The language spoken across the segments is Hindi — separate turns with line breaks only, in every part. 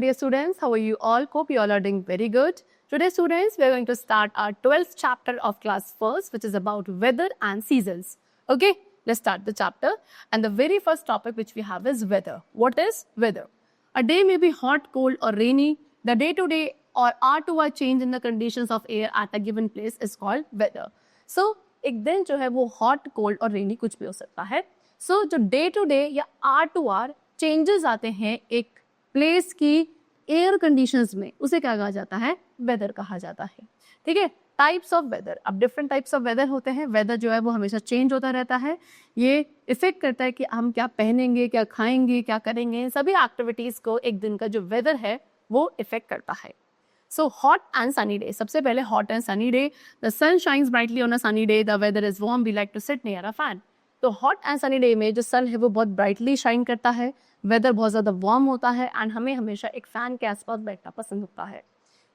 dear students. How are you all? Hope you all are doing very good. Today, students, we are going to start our 12th chapter of class 1st, which is about weather and seasons. Okay, let's start the chapter. And the very first topic which we have is weather. What is weather? A day may be hot, cold, or rainy. The day-to-day or hour-to-hour change in the conditions of air at a given place is called weather. So, एक दिन जो है वो hot, cold और rainy कुछ भी हो सकता है. So, जो day-to-day या hour-to-hour changes आते हैं एक प्लेस की एयर कंडीशंस में, उसे क्या कहा जाता है? वेदर कहा जाता है. ठीक है. टाइप्स ऑफ वेदर, अब डिफरेंट टाइप्स ऑफ वेदर होते हैं. वेदर जो है वो हमेशा चेंज होता रहता है. ये इफेक्ट करता है कि हम क्या पहनेंगे, क्या खाएंगे, क्या करेंगे. सभी एक्टिविटीज को एक दिन का जो वेदर है वो इफेक्ट करता है. So hot and sunny day. सबसे पहले hot and sunny day. The sun shines brightly on a sunny day. The weather is warm. We like to sit near a fan. तो हॉट एंड सनी डे में जो सन है वो बहुत ब्राइटली शाइन करता है, वेदर बहुत ज़्यादा वार्म होता है एंड हमें हमेशा एक फैन के आसपास बैठना पसंद होता है.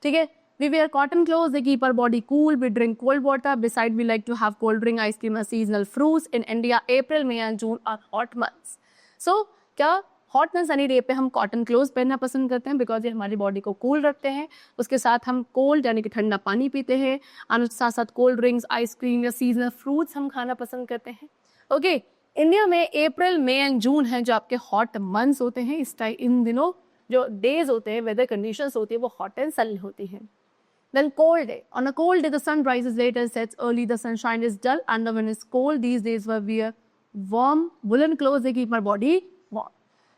ठीक है. We wear cotton clothes, they keep our body cool. We drink cold water. Beside we like to have cold drink, ice cream और seasonal fruits. In India April, May and June are hot months. So क्या हॉट एंड सनी डे पे हम कॉटन क्लोथ्स पहनना पसंद करते हैं बिकॉज ये हमारी बॉडी को कूल रखते हैं. उसके साथ हम कोल्ड यानी कि ठंडा पानी पीते हैं और उसके साथ साथ कोल्ड ड्रिंक्स, आइसक्रीम या सीजनल फ्रूट्स हम खाना पसंद करते हैं. ओके. इंडिया में अप्रैल, मई एंड जून है जो आपके हॉट मंथ्स होते हैं. इस टाइम इन दिनों जो डेज होते हैं, वेदर कंडीशंस होती है वो हॉट एंड सनी होती हैं. Then cold day. On a cold day, the sun rises late and sets early. The sunshine is dull and the wind is cold. These days we wear warm woolen clothes. They keep our body warm.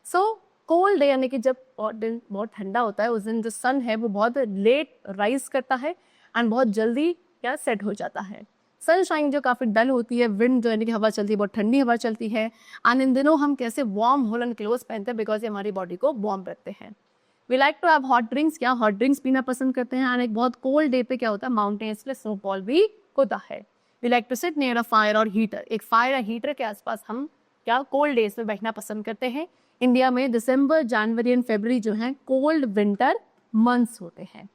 So cold day यानी कि जब दिन बहुत ठंडा होता है उस दिन जो सन है वो बहुत लेट राइज करता है एंड बहुत जल्दी क्या सेट हो जाता है. सनशाइन जो काफ़ी डल होती है, विंड जो यानी कि हवा चलती है बहुत ठंडी हवा चलती है एंड इन दिनों हम कैसे वार्म वुलन क्लोथ्स पहनते हैं बिकॉज ये हमारी बॉडी को वार्म रखते हैं. We like to have hot drinks. क्या हॉट ड्रिंक्स पीना पसंद करते हैं. एंड एक बहुत कोल्ड डे पे क्या होता है, माउंटेन्स पे स्नोफॉल भी होता है. We like to sit near a fire और हीटर. एक फायर या हीटर के आसपास हम क्या कोल्ड डेज में बैठना पसंद करते हैं. इंडिया में दिसंबर, जनवरी एंड फरवरी जो है कोल्ड विंटर मंथ्स होते हैं.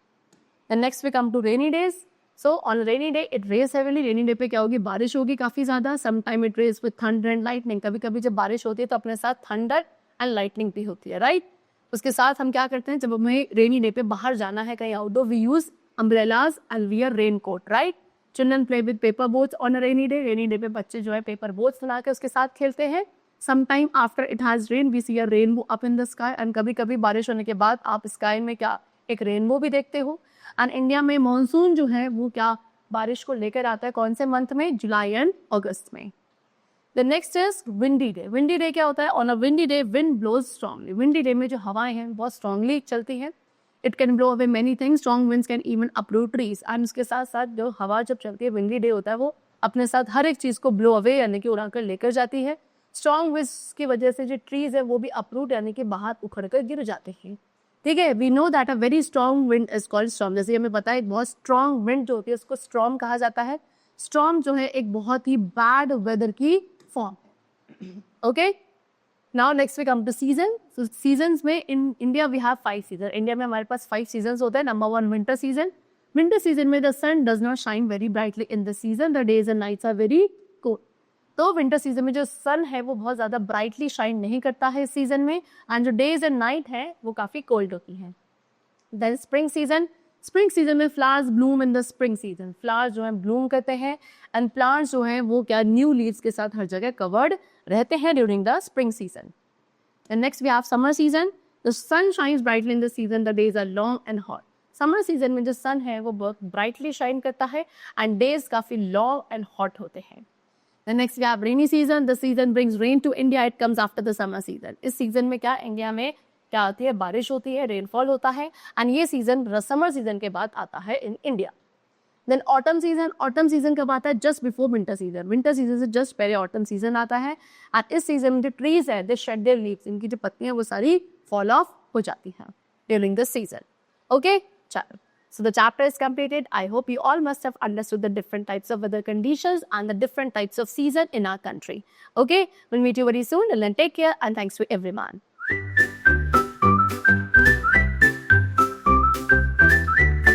Then next we come to rainy days. So on rainy day it rains heavily. Rainy day पे क्या होगी, बारिश होगी काफ़ी ज़्यादा. Some time it rains with thunder and lightning. कभी कभी जब बारिश होती है तो अपने साथ थंडर एंड लाइटनिंग भी होती है, राइट. उसके साथ हम क्या करते हैं, जब हमें रेनी डे पे बाहर जाना है कहीं outdoor, we use umbrellas and wear rain coat, right. Children play with paper boats on a rainy day. Rainy day पे बच्चे जो है पेपर बोट्स बना के उसके साथ खेलते हैं. Some time after it has rain we see a rainbow up in the sky. And कभी कभी बारिश होने के बाद आप स्काई में क्या एक रेनबो भी देखते हो. एंड इंडिया में मानसून जो है वो क्या बारिश को लेकर आता है कौन से मंथ में, जुलाई एंड अगस्त में. The next is windy day. Windy day क्या होता है? On a windy day, wind blows strongly. Windy day में जो हवाएं हैं बहुत strongly चलती हैं. It can blow away many things. Strong winds can even uproot trees. And उसके साथ साथ जो हवा जब चलती है windy day होता है वो अपने साथ हर एक चीज़ को blow away यानी कि उड़ा कर लेकर जाती है. Strong winds की वजह से जो trees है वो भी uproot यानी कि बाहर उखड़ कर गिर जाते हैं. ठीक है. We know that a very strong wind is called storm. जैसे हमें पता है एक बहुत strong wind जो होती है उसको storm कहा जाता है. Storm जो है एक बहुत ही bad weather की form. Okay. Now next we come to season. So seasons में in India we have 5 seasons. India में हमारे पास 5 seasons होते हैं. Number 1 winter season. Winter season में the sun does not shine very brightly in the season. The days and nights are very cold. तो winter season में जो sun है वो बहुत ज़्यादा brightly shine नहीं करता है इस season में and जो days and night है वो काफ़ी cold होती हैं. Then spring season. Spring season में flowers bloom in the spring season. Flowers जो है ब्लूम करते हैं एंड प्लांट्स जो हैं वो क्या न्यू लीव्स के साथ हर जगह कवर्ड रहते हैं during the spring season. And next we have summer season. The sun shines brightly in the season. The days are long and hot. Summer season में जो सन है वो बहुत ब्राइटली शाइन करता है एंड डेज काफ़ी लॉन्ग एंड हॉट होते हैं. The next we have rainy season. The season brings rain to India. It comes after the summer season. इस सीजन में क्या इंडिया में क्या आती है, बारिश होती है, रेनफॉल होता है एंड ये सीजन समर सीजन के बाद आता है in India. Then autumn season. Autumn season कब आता है? Just before winter season. Winter season से जस्ट पहले ऑटम सीजन आता है एंड इस सीजन में जो ट्रीज है दे शेड देयर लीव्स. इनकी जो पत्तियां वो सारी फॉल ऑफ हो जाती हैं ड्यूरिंग दिस सीजन. ओके, चलो. So the chapter is completed. I hope you all must have understood the different types of weather conditions and the different types of season in our country. Okay, we'll meet you very soon. Till then, take care and thanks to everyone.